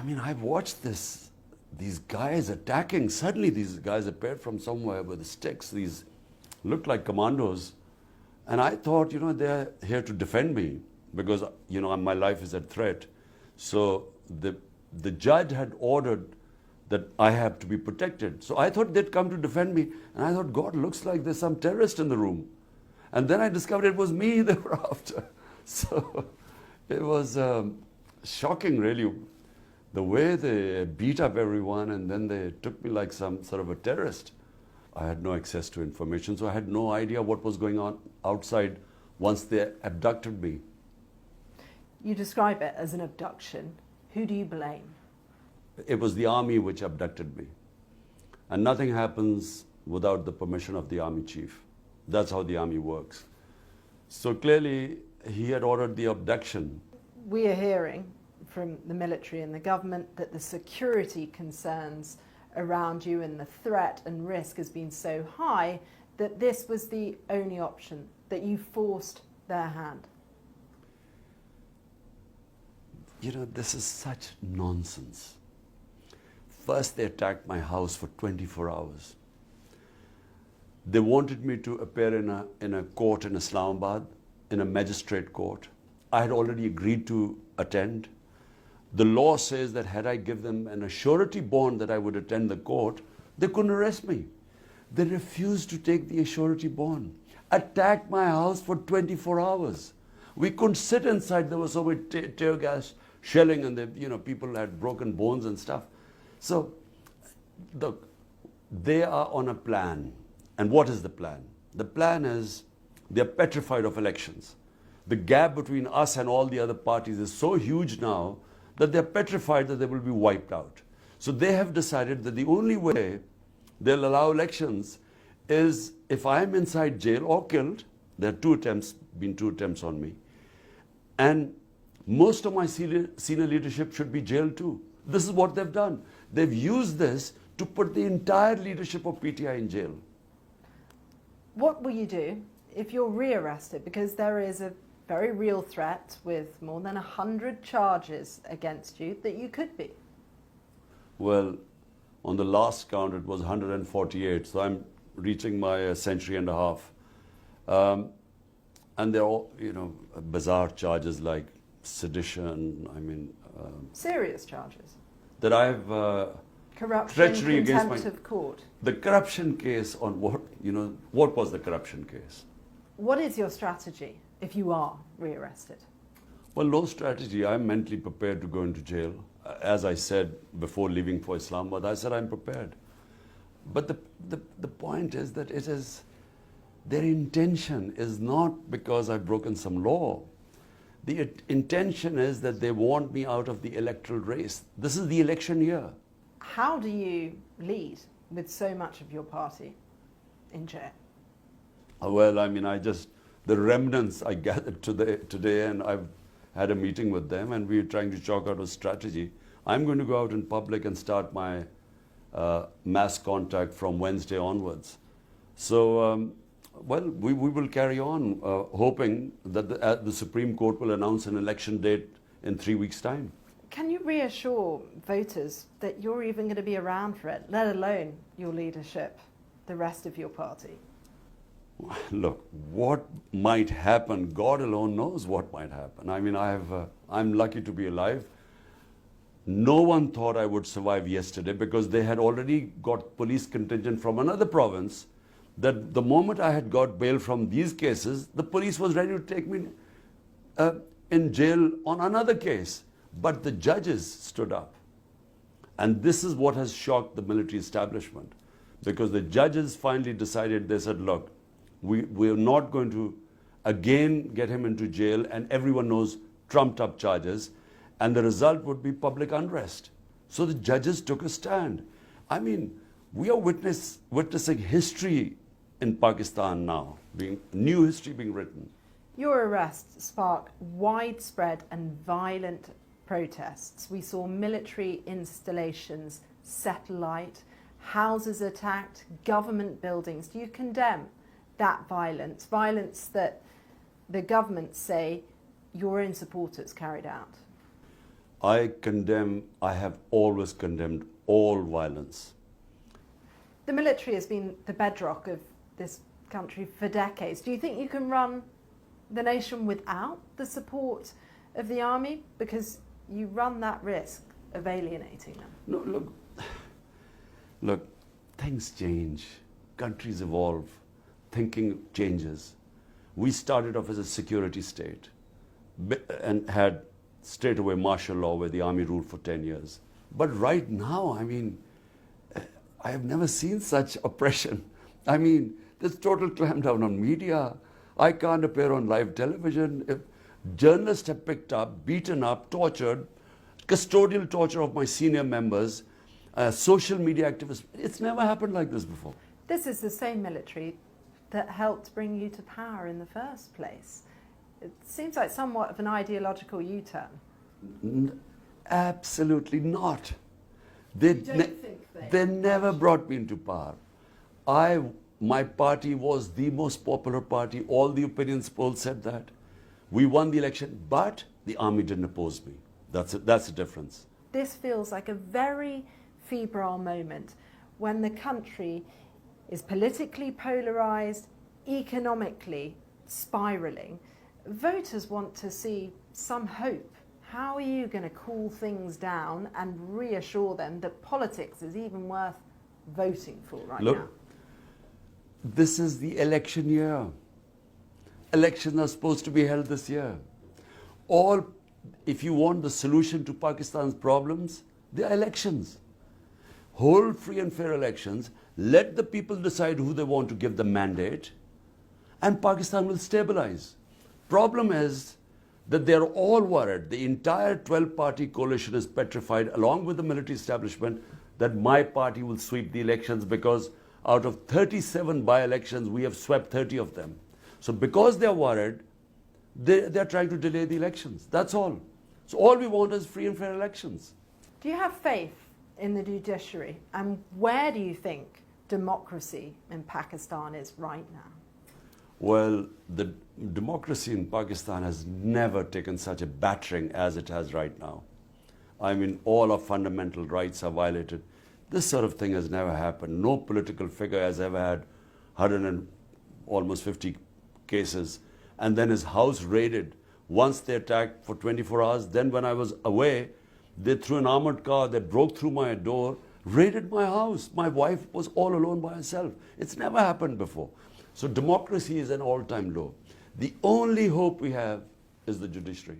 I mean, I've watched these guys attacking. Suddenly these guys appeared from somewhere with sticks. These looked like commandos. And I thought, they're here to defend me because, my life is at threat. So the judge had ordered that I have to be protected. So I thought they'd come to defend me. And I thought, God, looks like there's some terrorist in the room. And then I discovered it was me they were after. So it was shocking, really, the way they beat up everyone, and then they took me like some sort of a terrorist. I had no access to information, so I had no idea what was going on outside once they abducted me. You describe it as an abduction. Who do you blame? It was the army which abducted me. And nothing happens without the permission of the army chief. That's how the army works. So clearly, he had ordered the abduction. We are hearing from the military and the government that the security concerns around you and the threat and risk has been so high that this was the only option, that you forced their hand. This is such nonsense. First, they attacked my house for 24 hours. They wanted me to appear in a court in Islamabad, in a magistrate court. I had already agreed to attend. The law says that had I given them an surety bond that I would attend the court, they couldn't arrest me. They refused to take the surety bond. Attacked my house for 24 hours. We couldn't sit inside. There was so much tear gas shelling, and people had broken bones and stuff. So, look, they are on a plan. And what is the plan? The plan is they're petrified of elections. The gap between us and all the other parties is so huge now that they're petrified that they will be wiped out. So they have decided that the only way they'll allow elections is if I'm inside jail or killed. There are been two attempts on me. And most of my senior leadership should be jailed too. This is what they've done. They've used this to put the entire leadership of PTI in jail. What will you do if you're rearrested? Because there is a very real threat with more than 100 charges against you that you could be. Well, on the last count, it was 148, so I'm reaching my century and a half. And they're all, bizarre charges like sedition, serious charges? That I've corruption, treachery against contempt of court. The corruption case on what was the corruption case? What is your strategy if you are rearrested? Well, no strategy. I'm mentally prepared to go into jail. As I said before leaving for Islamabad, I said I'm prepared. But the point is that their intention is not because I've broken some law. The intention is that they want me out of the electoral race. This is the election year. How do you lead with so much of your party in jail? Well, the remnants I gathered today, and I've had a meeting with them, and we're trying to chalk out a strategy. I'm going to go out in public and start my mass contact from Wednesday onwards. So, we will carry on, hoping that the Supreme Court will announce an election date in 3 weeks' time. Can you reassure voters that you're even going to be around for it, let alone your leadership, the rest of your party? Look, what might happen, God alone knows what might happen. I'm lucky to be alive. No one thought I would survive yesterday because they had already got police contingent from another province that the moment I had got bail from these cases, the police was ready to take me in jail on another case. But the judges stood up. And this is what has shocked the military establishment. Because the judges finally decided, they said, look, we're not going to again get him into jail, and everyone knows trumped up charges, and the result would be public unrest. So the judges took a stand. We are witnessing history in Pakistan now, new history being written. Your arrest sparked widespread and violent protests. We saw military installations set alight, houses attacked, government buildings. Do you condemn that violence that the government say your own supporters carried out? I have always condemned all violence. The military has been the bedrock of this country for decades. Do you think you can run the nation without the support of the army? Because you run that risk of alienating them. No, look, things change, countries evolve, thinking changes. We started off as a security state and had straight away martial law where the army ruled for 10 years. But right now, I mean, I have never seen such oppression. I mean, there's total clampdown on media. I can't appear on live television. If journalists have picked up, beaten up, tortured, custodial torture of my senior members, social media activists. It's never happened like this before. This is the same military that helped bring you to power in the first place. It seems like somewhat of an ideological U-turn. Absolutely not. They never brought me into power. My party was the most popular party. All the opinion polls said that. We won the election, but the army didn't oppose me. That's the difference. This feels like a very febrile moment when the country is politically polarised, economically spiralling. Voters want to see some hope. How are you going to cool things down and reassure them that politics is even worth voting for right now? This is the election year. Elections are supposed to be held this year. If you want the solution to Pakistan's problems, they are elections. Hold free and fair elections. Let the people decide who they want to give the mandate, and Pakistan will stabilize. Problem is that they're all worried. The entire 12-party coalition is petrified, along with the military establishment, that my party will sweep the elections, because out of 37 by-elections, we have swept 30 of them. So because they're worried, they're trying to delay the elections. That's all. So all we want is free and fair elections. Do you have faith in the judiciary? And where do you think democracy in Pakistan is right now? Well, the democracy in Pakistan has never taken such a battering as it has right now. I mean, all our fundamental rights are violated. This sort of thing has never happened. No political figure has ever had 150 cases, and then his house raided. Once they attacked for 24 hours, then when I was away, they threw an armored car, they broke through my door, raided my house. My wife was all alone by herself. It's never happened before. So democracy is an all-time low. The only hope we have is the judiciary.